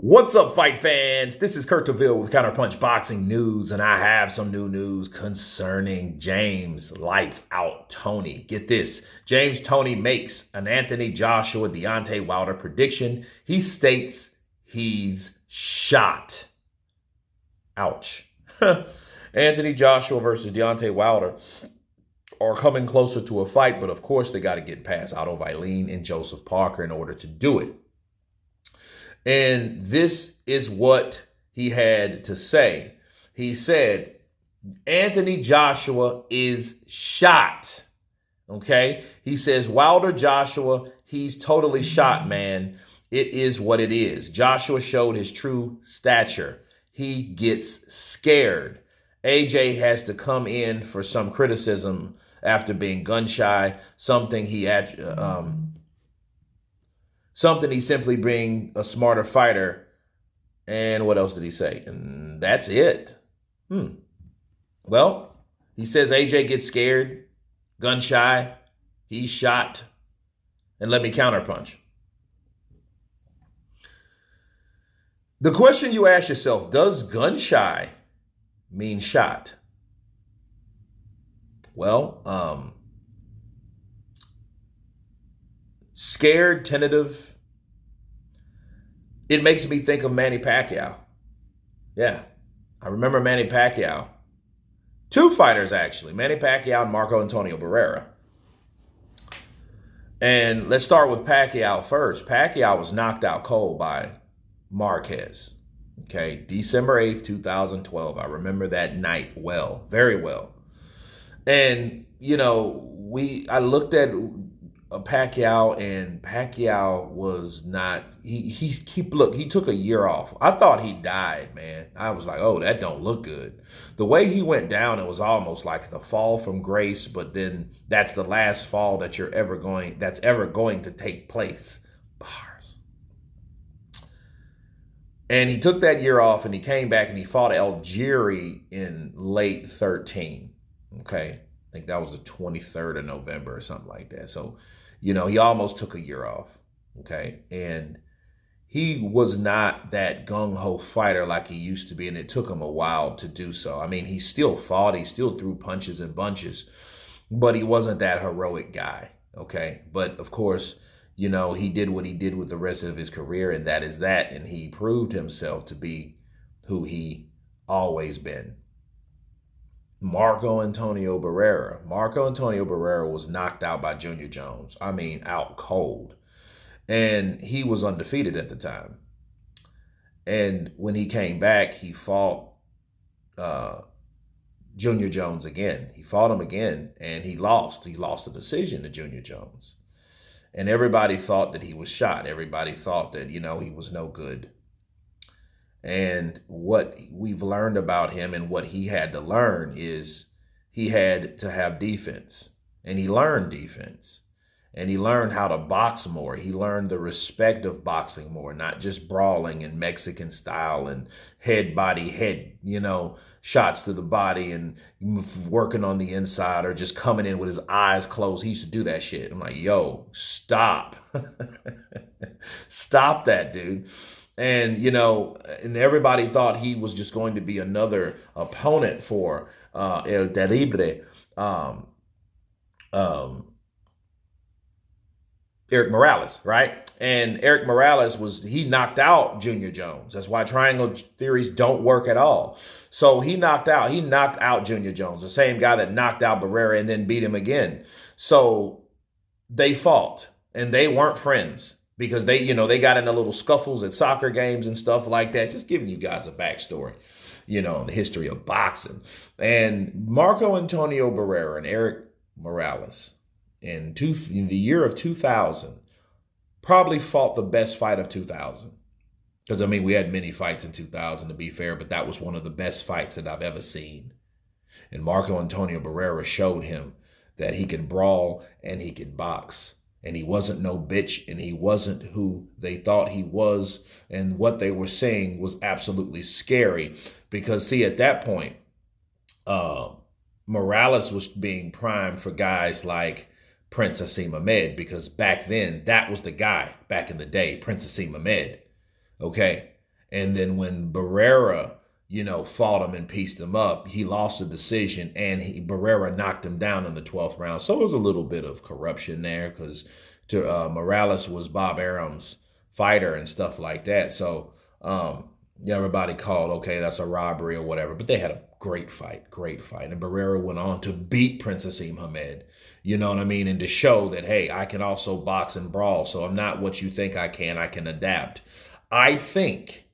What's up, fight fans? This is Kurt DeVille with Counterpunch Boxing News, and I have some new news concerning James Lights Out Toney. Get this. James Toney makes an Anthony Joshua Deontay Wilder prediction. He states he's shot. Ouch. Anthony Joshua versus Deontay Wilder are coming closer to a fight, but of course they got to get past Otto Wallin and Joseph Parker in order to do it. And this is what he had to say. He said, Anthony Joshua is shot. Okay? He says, Wilder Joshua, he's totally shot, man. It is what it is. Joshua showed his true stature. He gets scared. AJ has to come in for some criticism after being gun shy, something he simply being a smarter fighter. And what else did he say? And that's it. Well, he says AJ gets scared, gun shy, he's shot. And let me counterpunch. The question you ask yourself, does gun shy mean shot? Well, scared, tentative. It makes me think of Manny Pacquiao. Yeah, I remember Manny Pacquiao. Two fighters, actually. Manny Pacquiao and Marco Antonio Barrera. And let's start with Pacquiao first. Pacquiao was knocked out cold by Marquez. Okay, December 8th, 2012. I remember that night well, very well. And, you know, I looked at Pacquiao, and Pacquiao was not, he took a year off. I thought he died, man. I was like, oh, that don't look good. The way he went down, it was almost like the fall from grace, but then that's the last fall that that's ever going to take place. Bars. And he took that year off, and he came back, and he fought Algieri in late 13. Okay, I think that was the 23rd of November or something like that. So, you know, he almost took a year off. Okay, and he was not that gung-ho fighter like he used to be, and it took him a while to do so. I mean, he still fought, he still threw punches and bunches, but he wasn't that heroic guy. Okay, but of course, you know, he did what he did with the rest of his career, and that is that, and he proved himself to be who he always been. Marco Antonio Barrera. Marco Antonio Barrera was knocked out by Junior Jones. I mean, out cold. And he was undefeated at the time. And when he came back, he fought Junior Jones again. He fought him again, and he lost. He lost the decision to Junior Jones. And everybody thought that he was shot. Everybody thought that, you know, he was no good. And what we've learned about him and what he had to learn is he had to have defense. And he learned defense. And he learned how to box more. He learned the respect of boxing more, not just brawling in Mexican style and head, body, head, you know, shots to the body and working on the inside or just coming in with his eyes closed. He used to do that shit. I'm like, yo, stop. Stop that, dude. And, you know, and everybody thought he was just going to be another opponent for El Terrible, Eric Morales, right? And Eric Morales he knocked out Junior Jones. That's why triangle theories don't work at all. So he knocked out Junior Jones, the same guy that knocked out Barrera and then beat him again. So they fought, and they weren't friends. Because they got into little scuffles at soccer games and stuff like that. Just giving you guys a backstory, you know, the history of boxing. And Marco Antonio Barrera and Eric Morales in the year of 2000 probably fought the best fight of 2000. Because, I mean, we had many fights in 2000, to be fair, but that was one of the best fights that I've ever seen. And Marco Antonio Barrera showed him that he could brawl and he could box. And he wasn't no bitch, and he wasn't who they thought he was. And what they were saying was absolutely scary. Because, see, at that point, Morales was being primed for guys like Prince Asim Ahmed, because back then, that was the guy back in the day, Prince Asim Ahmed. Okay. And then when Barrera, fought him and pieced him up, he lost the decision, and Barrera knocked him down in the 12th round. So it was a little bit of corruption there because Morales was Bob Arum's fighter and stuff like that. So everybody called, okay, that's a robbery or whatever. But they had a great fight. And Barrera went on to beat Prince Asim Hamed, you know what I mean? And to show that, hey, I can also box and brawl. So I'm not what you think I can adapt. I think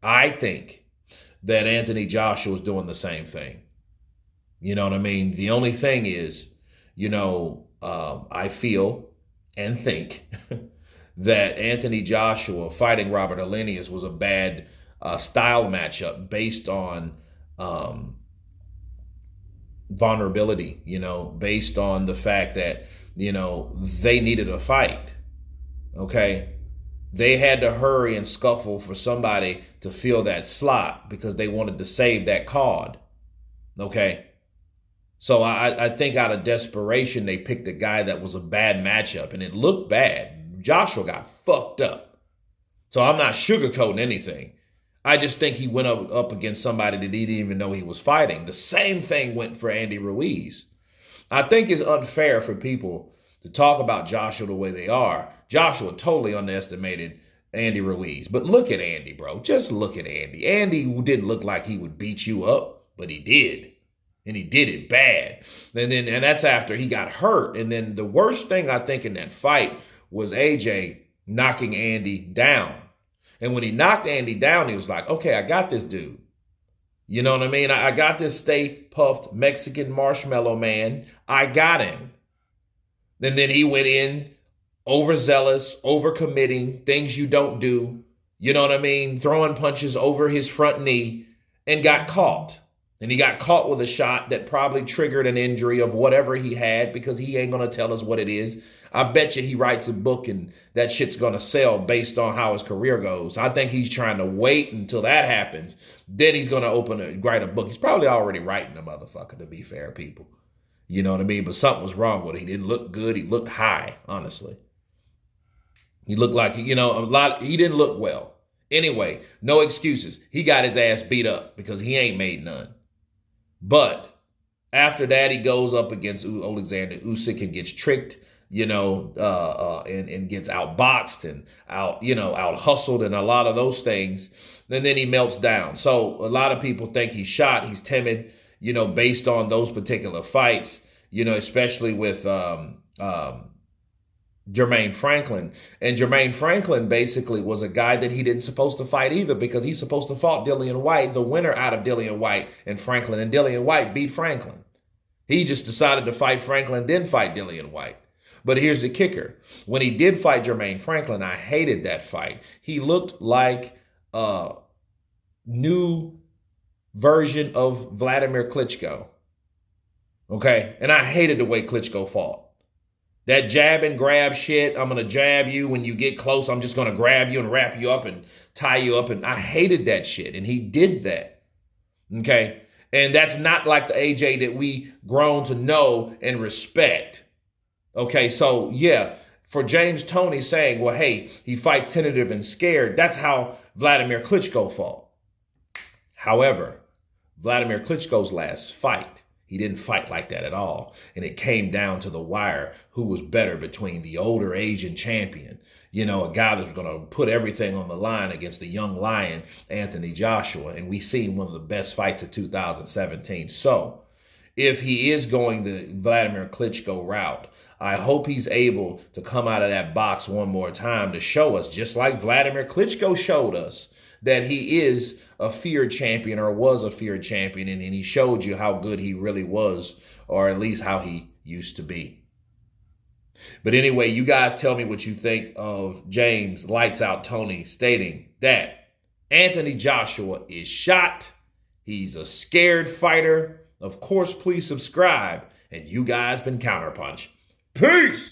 that Anthony Joshua is doing the same thing. You know what I mean? The only thing is, I feel and think that Anthony Joshua fighting Robert Helenius was a bad style matchup based on vulnerability, based on the fact that, they needed a fight. Okay. They had to hurry and scuffle for somebody to fill that slot because they wanted to save that card. Okay. So I think out of desperation, they picked a guy that was a bad matchup, and it looked bad. Joshua got fucked up. So I'm not sugarcoating anything. I just think he went up against somebody that he didn't even know he was fighting. The same thing went for Andy Ruiz. I think it's unfair for people to talk about Joshua the way they are. Joshua totally underestimated Andy Ruiz. But look at Andy, bro. Just look at Andy. Andy didn't look like he would beat you up, but he did. And he did it bad. And that's after he got hurt. And then the worst thing I think in that fight was AJ knocking Andy down. And when he knocked Andy down, he was like, okay, I got this dude. You know what I mean? I got this Stay Puffed Mexican marshmallow man. I got him. And then he went in overzealous, overcommitting, things you don't do. You know what I mean? Throwing punches over his front knee and got caught. And he got caught with a shot that probably triggered an injury of whatever he had because he ain't going to tell us what it is. I bet you he writes a book and that shit's going to sell based on how his career goes. I think he's trying to wait until that happens. Then he's going to write a book. He's probably already writing a motherfucker, to be fair, people. You know what I mean? But something was wrong with it. He didn't look good. He looked high, honestly. He looked like, he didn't look well. Anyway, no excuses. He got his ass beat up because he ain't made none. But after that, he goes up against Alexander Usyk and gets tricked, and gets outboxed and out hustled and a lot of those things. And then he melts down. So a lot of people think he's shot. He's timid, based on those particular fights, especially with Jermaine Franklin. And Jermaine Franklin basically was a guy that he didn't supposed to fight either because he's supposed to fight Dillian Whyte, the winner out of Dillian Whyte and Franklin. And Dillian Whyte beat Franklin. He just decided to fight Franklin, then fight Dillian Whyte. But here's the kicker. When he did fight Jermaine Franklin, I hated that fight. He looked like a new version of Vladimir Klitschko. Okay? And I hated the way Klitschko fought. That jab and grab shit, I'm going to jab you. When you get close, I'm just going to grab you and wrap you up and tie you up. And I hated that shit. And he did that. Okay? And that's not like the AJ that we grown to know and respect. Okay? So, yeah, for James Toney saying, well, hey, he fights tentative and scared, that's how Vladimir Klitschko fought. However, Vladimir Klitschko's last fight, he didn't fight like that at all. And it came down to the wire who was better between the older Asian champion, a guy that was going to put everything on the line against the young lion, Anthony Joshua. And we seen one of the best fights of 2017. So if he is going the Vladimir Klitschko route, I hope he's able to come out of that box one more time to show us, just like Vladimir Klitschko showed us, that he is a feared champion or was a feared champion, and he showed you how good he really was, or at least how he used to be. But anyway, you guys tell me what you think of James Lights Out Toney stating that Anthony Joshua is shot. He's a scared fighter. Of course, please subscribe. And you guys been Counterpunch. Peace!